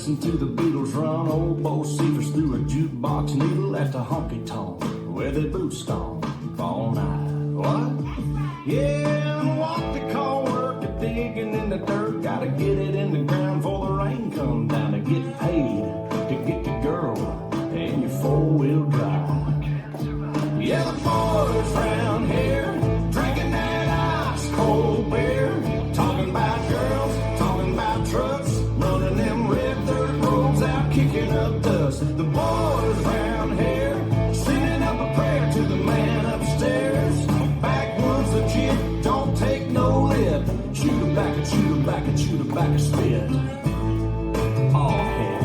Listen to the Beatles run, old Bo Seavers through a jukebox needle at the honky-tonk, where they boot stomp all night. What? Yeah, and what they call work, a digging in the dirt. Gotta get it in the ground before the rain come down. To get paid, to get the girl, and your four-wheel drive. Yeah, the boys round here, drinking that ice cold beer. Talking about girls, talking about trucks, running them red dirt roads out, kicking up dust. The boys round here, singing up a prayer to the man upstairs. Backwoods legit, don't take no lip. Shoot her back and shoot her back and shoot her back and spit. Oh, heck.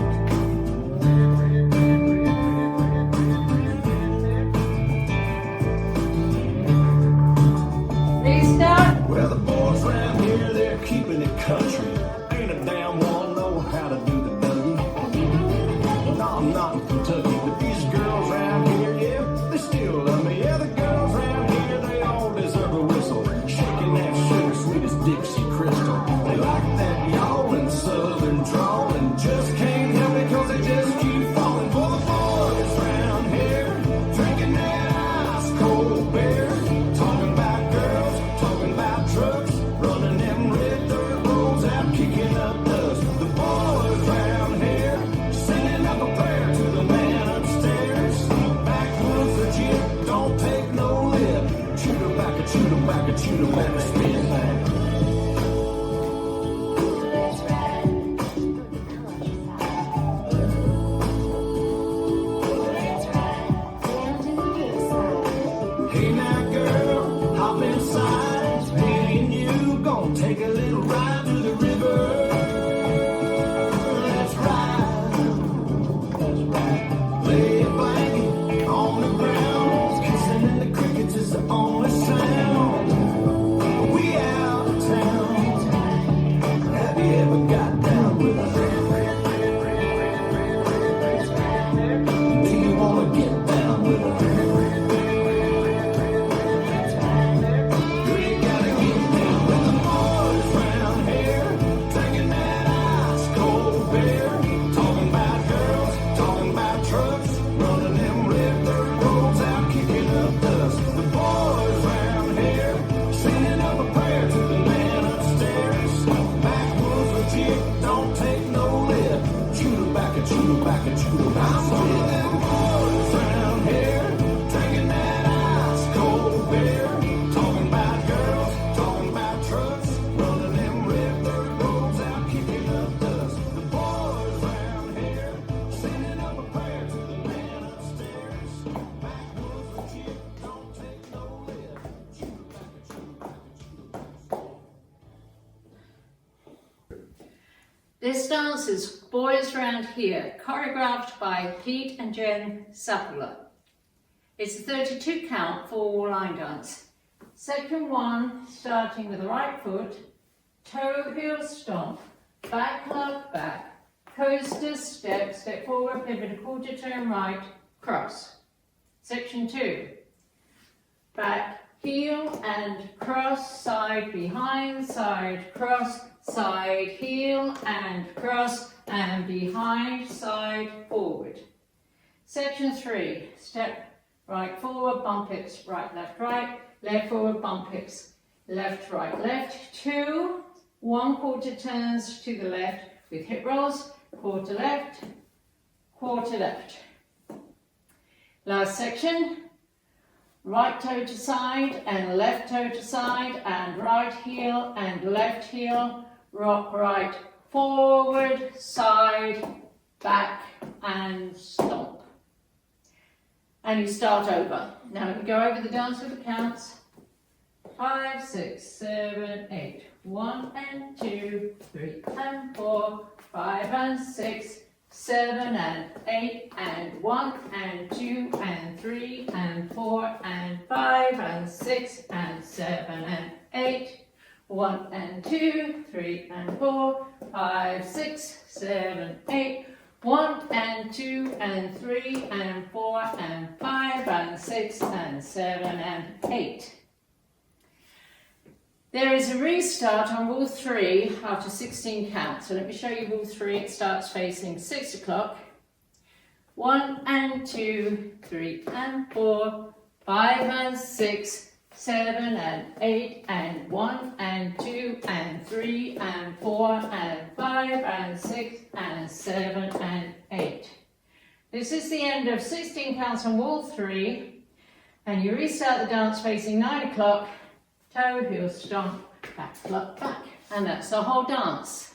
Well, the boys round here, they're keeping it country. Ain't a damn one know how to do the dougie. No, I'm not in Kentucky, but these girls round here, yeah, they still love me. Yeah, the girls round here, they all deserve a whistle. Shaking that sugar sweet as Dixie Crystal. They like that yawling southern drawl and just can't help it 'cause they just keep falling for the boys round here. Drinking that ice cold beer. Talking about girls, talking about trucks, running them red dirt roads out, kicking up dust. The boys round here, singing up a prayer to the man upstairs. Backwoods legit, don't take no lip. Shoot her back and shoot her back and shoot her back and spin back. Hey now girl, hop inside. Me and you gon' take a little ride to the river. Let's ride. Lay a blanket on the ground. Kissing in the crickets is the only sound. We out of town. Have you ever got down with a Do you wanna get down with a back and shoot her back. I'm one of them boys round here, drinking that ice cold beer. Talking about girls, talking about trucks, running them red dirt roads out, kicking up dust. The boys round here, singing up a prayer to the man upstairs. Backwoods legit, don't take no lip. Shoot her back and shoot her back and shoot her back. This dance is Boys Round Here, choreographed by Pete and Jen Sapula. It's a 32 count 4-wall line dance. Section 1, starting with the right foot, toe heel stomp, back love back, coaster step, step forward, pivot a quarter turn right, cross. Section 2, back heel and cross, side behind, side cross, side heel and cross, and behind, side forward. Section 3, step right forward, bump hips, right, left forward, bump hips, left, right, left, 2 1/4 turns to the left with hip rolls, quarter left, quarter left. Last section, right toe to side and left toe to side and right heel and left heel, rock right, forward, side, back and stomp. And you start over. Now we go over the dance with the counts. 5, 6, 7, 8. 1 and 2, 3 and 4, 5 and 6, 7 and 8 and 1 and 2 and 3 and 4 and 5 and 6 and 7 and 8. 1 and 2, 3 and 4, 5, 6, 7, 8. 1 and 2 and 3 and 4 and 5 and 6 and 7 and 8. There is a restart on wall 3 after 16 counts. So let me show you wall 3. It starts facing 6 o'clock. 1 and 2, 3 and 4, 5 and 6, 7 and 8 and 1 and 2 and 3 and 4 and 5 and 6 and 7 and 8. This is the end of 16 counts on wall 3, and you restart the dance facing 9 o'clock, toe, heel, stomp, back, flop, back, and that's the whole dance.